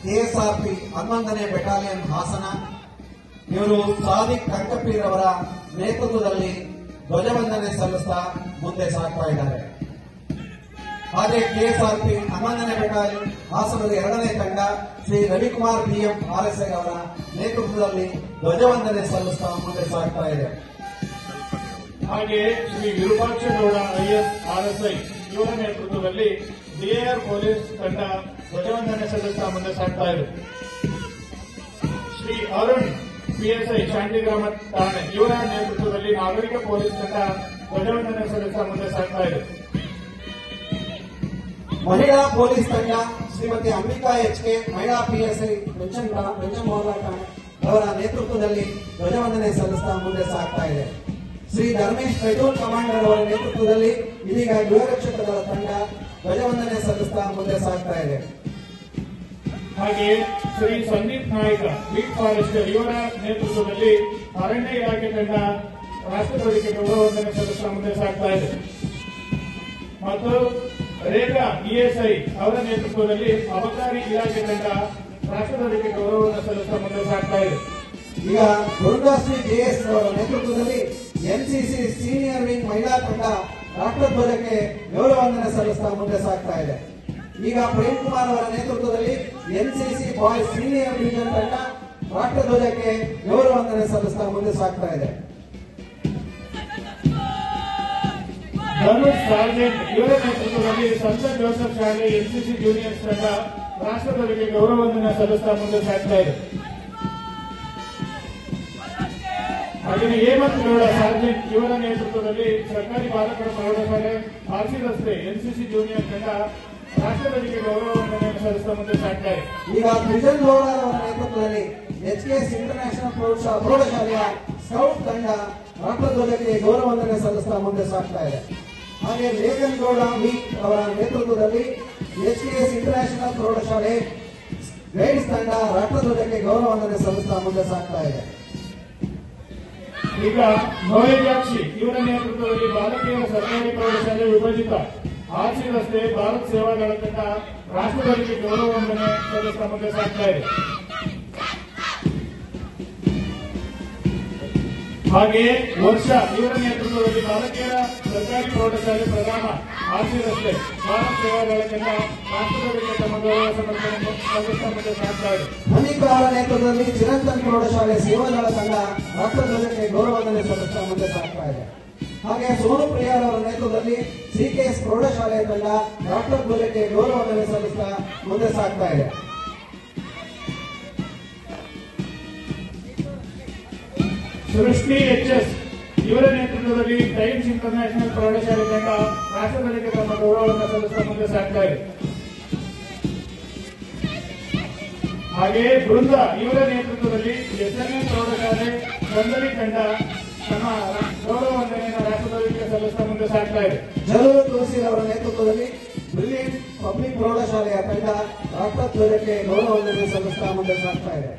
KSRP 11ನೇ battalion Hassan ಇವರು ಸಾದಿಕ್ ಕಂಕಪೀರ್ ಅವರ ನೇತೃತ್ವದಲ್ಲಿ ಧ್ವಜವಂದನೆ ಸಲ್ಲಿಸ್ತಾ ಮುಂದೆ ಸಾಗ್ತಾ ಇದ್ದಾರೆ. ಹಾಗೆ ಕೆಎಸ್ಆರ್ಪಿ 11ನೇ ಬೆಟಾಲಿಯನ್ ಹಾಸನದ 2ನೇ ತಂಡ ಶ್ರೀ ರವಿಕುಮಾರ್ ಬಿಎಂ ಆರ್ಎಸ್ಐ ಅವರ ನೇತೃತ್ವದಲ್ಲಿ ಧ್ವಜವಂದನೆ ಸಲ್ಲಿಸ್ತಾ ಮುಂದೆ ಸಾಗ್ತಾ ಇದೆ. ಹಾಗೆ ಶ್ರೀ ವಿರೂಪಾಕ್ಷಗೌಡ ಐಎಸ್ ಆರ್ಎಸ್ಐ ಇವರ ನೇತೃತ್ವದಲ್ಲಿ ಡಿಎಆರ್ ಪೊಲೀಸ್ ತಂಡ ಧ್ವಜವಂದನೆ ಸಲ್ಲಿಸ್ತಾ ಮುಂದೆ ಸಾಗ್ತಾ ಇದೆ. ಶ್ರೀ ಅರುಣ್ ಪಿಎಸ್ಐ ಶಾಂತಿಗ್ರಾಮ ಠಾಣೆ ಇವರ ನೇತೃತ್ವದಲ್ಲಿ ನಾಗರಿಕ ಪೊಲೀಸ್ ತಂಡ ಧ್ವಜವಂದನೆ ಸಲ್ಲಿಸ್ತಾ ಮುಂದೆ ಸಾಗ್ತಾ ಇದೆ. ಮಹಿಳಾ ಪೊಲೀಸ್ ತಂಡ ಶ್ರೀಮತಿ ಅಂಬಿಕಾ ಎಚ್ಕೆ ಮಹಿಳಾ ಪಿಎಸ್ಐ ಪೆನ್ಷನ್ ಮೋಹನ್ ಠಾಣೆ ಅವರ ನೇತೃತ್ವದಲ್ಲಿ ಧ್ವಜವಂದನೆ ಸಲ್ಲಿಸ್ತಾ ಮುಂದೆ ಸಾಗ್ತಾ ಇದೆ. ಶ್ರೀ ಧರ್ಮೇಶ್ ಪೆಟ್ರೋಲ್ ಕಮಾಂಡರ್ ಅವರ ನೇತೃತ್ವದಲ್ಲಿ ಇದೀಗ ಗೃಹರಕ್ಷಕ ದಳ ತಂಡ ಧ್ವಜವಂದನೆ ಸಲ್ಲಿಸ್ತಾ ಮುಂದೆ ಸಾಗ್ತಾ ಇದೆ. ಹಾಗೆ ಶ್ರೀ ಸಂದೀಪ್ ನಾಯ್ಕ ಬೀಟ್ ಫಾರೆಸ್ಟರ್ ಇವರ ನೇತೃತ್ವದಲ್ಲಿ ಅರಣ್ಯ ಇಲಾಖೆ ತಂಡ ರಾಷ್ಟ್ರಧ್ವಜಕ್ಕೆ ಗೌರವವಂದನೆ ಸಲ್ಲಿಸ್ತಾ ಮುಂದೆ ಸಾಗ್ತಾ ಇದೆ. ಮತ್ತು ರೇಖಾ ಇಎಸ್ಐ ಅವರ ನೇತೃತ್ವದಲ್ಲಿ ಅಬಕಾರಿ ಇಲಾಖೆ ತಂಡ ರಾಷ್ಟ್ರಧ್ವಜಕ್ಕೆ ಗೌರವವನ್ನು ಸಲ್ಲಿಸ್ತಾ ಮುಂದೆ ಸಾಗ್ತಾ ಇದೆ. ಈಗ ದುರ್ಗಾಶ್ರೀ ಜೆಎಸ್ ಅವರ ನೇತೃತ್ವದಲ್ಲಿ ಎನ್ಸಿಸಿ ಸೀನಿಯರ್ ವಿಂಗ್ ಮಹಿಳಾ ತಂಡ ರಾಷ್ಟ್ರಧ್ವಜಕ್ಕೆ ಗೌರವವಂದನೆ ಸಲ್ಲಿಸ್ತಾ ಮುಂದೆ ಸಾಗ್ತಾ ಇದೆ. ಈಗ ಪ್ರೇಮ್ ಕುಮಾರ್ ಅವರ ನೇತೃತ್ವದಲ್ಲಿ ಎನ್ಸಿಸಿ ಬಾಯ್ಸ್ ಸೀನಿಯರ್ ಡಿವಿಷನ್ ತಂಡ ರಾಷ್ಟ್ರಧ್ವಜಕ್ಕೆ ಗೌರವವಂದನೆ ಸಲ್ಲಿಸ್ತಾ ಮುಂದೆ ಸಾಗ್ತಾ ಇದೆ. ಧನುಷ್ ಸಾರ್ಜೆಂಟ್ ಇವರ ನೇತೃತ್ವದಲ್ಲಿ ಸಂತ ಜೋಸೆಫ್ ಶಾಲೆ ಎನ್ಸಿಸಿ ಜೂನಿಯರ್ಸ್ ತಂಡ ರಾಷ್ಟ್ರಧ್ವಜಕ್ಕೆ ಗೌರವವಂದನೆ ಸಲ್ಲಿಸ್ತಾ ಮುಂದೆ ಸಾಗ್ತಾ ಇದೆ. ಹಾಗೆಯೇ ಹೇಮಂತ್ ಗೌಡ ಸಾರ್ಜೆಂಟ್ ಇವರ ನೇತೃತ್ವದಲ್ಲಿ ಸರ್ಕಾರಿ ಬಾಲಕರ ಪ್ರೌಢಶಾಲೆ ಆರ್ಸಿ ರಸ್ತೆ ಎನ್ಸಿಸಿ ಜೂನಿಯರ್ ತಂಡ ರಾಷ್ಟ್ರಧ್ವಜಕ್ಕೆ ಗೌರವವಂದನೆ ಸಲ್ಲಿಸ್ತಾ ಮುಂದೆ ಸಾಗ್ತಾ ಇದೆ. ಈಗ ತ್ರಿಜನ್ ಗೌಡ ಅವರ ನೇತೃತ್ವದಲ್ಲಿ ಎಚ್ಕೆಎಸ್ ಇಂಟರ್ನ್ಯಾಷನಲ್ ಪ್ರೌಢಶಾಲೆಯ ಸ್ಕೌಟ್ ತಂಡ ರಾಷ್ಟ್ರಧ್ವಜಕ್ಕೆ ಗೌರವವಂದನೆ ಸಲ್ಲಿಸ್ತಾ ಮುಂದೆ ಸಾಗ್ತಾ ಇದೆ. ಹಾಗೆ ಲೇಖನ್ ಗೌಡ ವಿ ಅವರ ನೇತೃತ್ವದಲ್ಲಿ ಎಚ್ಕೆಎಸ್ ಇಂಟರ್ನ್ಯಾಷನಲ್ ಪ್ರೌಢಶಾಲೆ ಗೈಡ್ಸ್ ತಂಡ ರಾಷ್ಟ್ರಧ್ವಜಕ್ಕೆ ಗೌರವವಂದನೆ ಸಲ್ಲಿಸ್ತಾ ಮುಂದೆ ಸಾಗ್ತಾ ಇದೆ. ಈಗ ನೋಯಜಾಕ್ಷಿ ಇವರ ನೇತೃತ್ವದಲ್ಲಿ ಬಾಲಕಿಯರ ಸರ್ಕಾರಿ ಪ್ರೌಢಶಾಲೆ ವಿಭಜಿತ ಆರ್ಸಿ ರಸ್ತೆ ಭಾರತ್ ಸೇವಾದಳ ತಂಡ ರಾಷ್ಟ್ರಧ್ವಜಕ್ಕೆ ಗೌರವವಂದನೆ ಸಲ್ಲಿಸ್ತಾ ಮುಂದೆ ಸಾಗ್ತಾ ಇದೆ. ಹಾಗೆಯೇ ವರ್ಷ ಇವರ ನೇತೃತ್ವದಲ್ಲಿ ಬಾಲಕಿಯರ ಸರ್ಕಾರಿ ಪ್ರೌಢಶಾಲೆ ಪ್ರಧಾನ ಆರ್ಸಿ ರಸ್ತೆ ಭಾರತ್ ಸೇವಾದಳ ತಂಡ ರಾಷ್ಟ್ರಧ್ವಜಕ್ಕೆ ತಮ್ಮ ಗೌರವ ಸಮರ್ಪಣೆ ಸಲ್ಲಿಸ್ತಾ ಮುಂದೆ ಸಾಗ್ತಾ ಇದೆ. ಅನಿಕಾ ಅವರ ನೇತೃತ್ವದಲ್ಲಿ ಚಿರಂತನ್ ಪ್ರೌಢಶಾಲೆ ಸೇವಾದಳ ತಂಡ ರಾಷ್ಟ್ರಧ್ವಜಕ್ಕೆ ಗೌರವವಂದನೆ ಸಲ್ಲಿಸ್ತಾ ಮುಂದೆ ಸಾಗ್ತಾ ಇದೆ. ಹಾಗೆ ಸೋನು ಪ್ರಿಯಾರ್ ಅವರ ನೇತೃತ್ವದಲ್ಲಿ ಸಿಕೆಎಸ್ ಪ್ರೌಢಶಾಲೆಯ ತಂಡ ರಾಷ್ಟ್ರಧ್ವಜಕ್ಕೆ ಗೌರವವಂದನೆ ಸಲ್ಲಿಸ್ತಾ ಮುಂದೆ ಸಾಗ್ತಾ ಇದೆ. ಸೃಷ್ಟಿ ಎಚ್ಎಸ್ ಇವರ ನೇತೃತ್ವದಲ್ಲಿ ಟೈಮ್ಸ್ ಇಂಟರ್ನ್ಯಾಷನಲ್ ಪ್ರೌಢಶಾಲೆ ತಂಡ ರಾಷ್ಟ್ರಧ್ವಜಕ್ಕೆ ತಮ್ಮ ಗೌರವವನ್ನು ಸಲ್ಲಿಸ್ತಾ ಮುಂದೆ ಸಾಗ್ತಾ ಇದೆ. ಹಾಗೆಯೇ ಬೃಂದ ಇವರ ನೇತೃತ್ವದಲ್ಲಿ ಎಸ್ಎನ್ಎನ್ ಪ್ರೌಢಶಾಲೆ ಬಂದಲಿ ತಂಡ ತಮ್ಮ ಗೌರವವಂದನೆಯನ್ನು ರಾಷ್ಟ್ರಧ್ವಜಕ್ಕೆ ಸಲ್ಲಿಸ್ತಾ ಮುಂದೆ ಸಾಗ್ತಾ ಇದೆ. ಜಲೂರು ತುಳಸಿ ಅವರ ನೇತೃತ್ವದಲ್ಲಿ ಬ್ರಿಲಿಯಂಟ್ ಪಬ್ಲಿಕ್ ಪ್ರೌಢಶಾಲೆಯ ತಂಡ ರಾಷ್ಟ್ರಧ್ವಜಕ್ಕೆ ಗೌರವವಂದನೆ ಸಲ್ಲಿಸ್ತಾ ಮುಂದೆ ಸಾಗ್ತಾ ಇದೆ.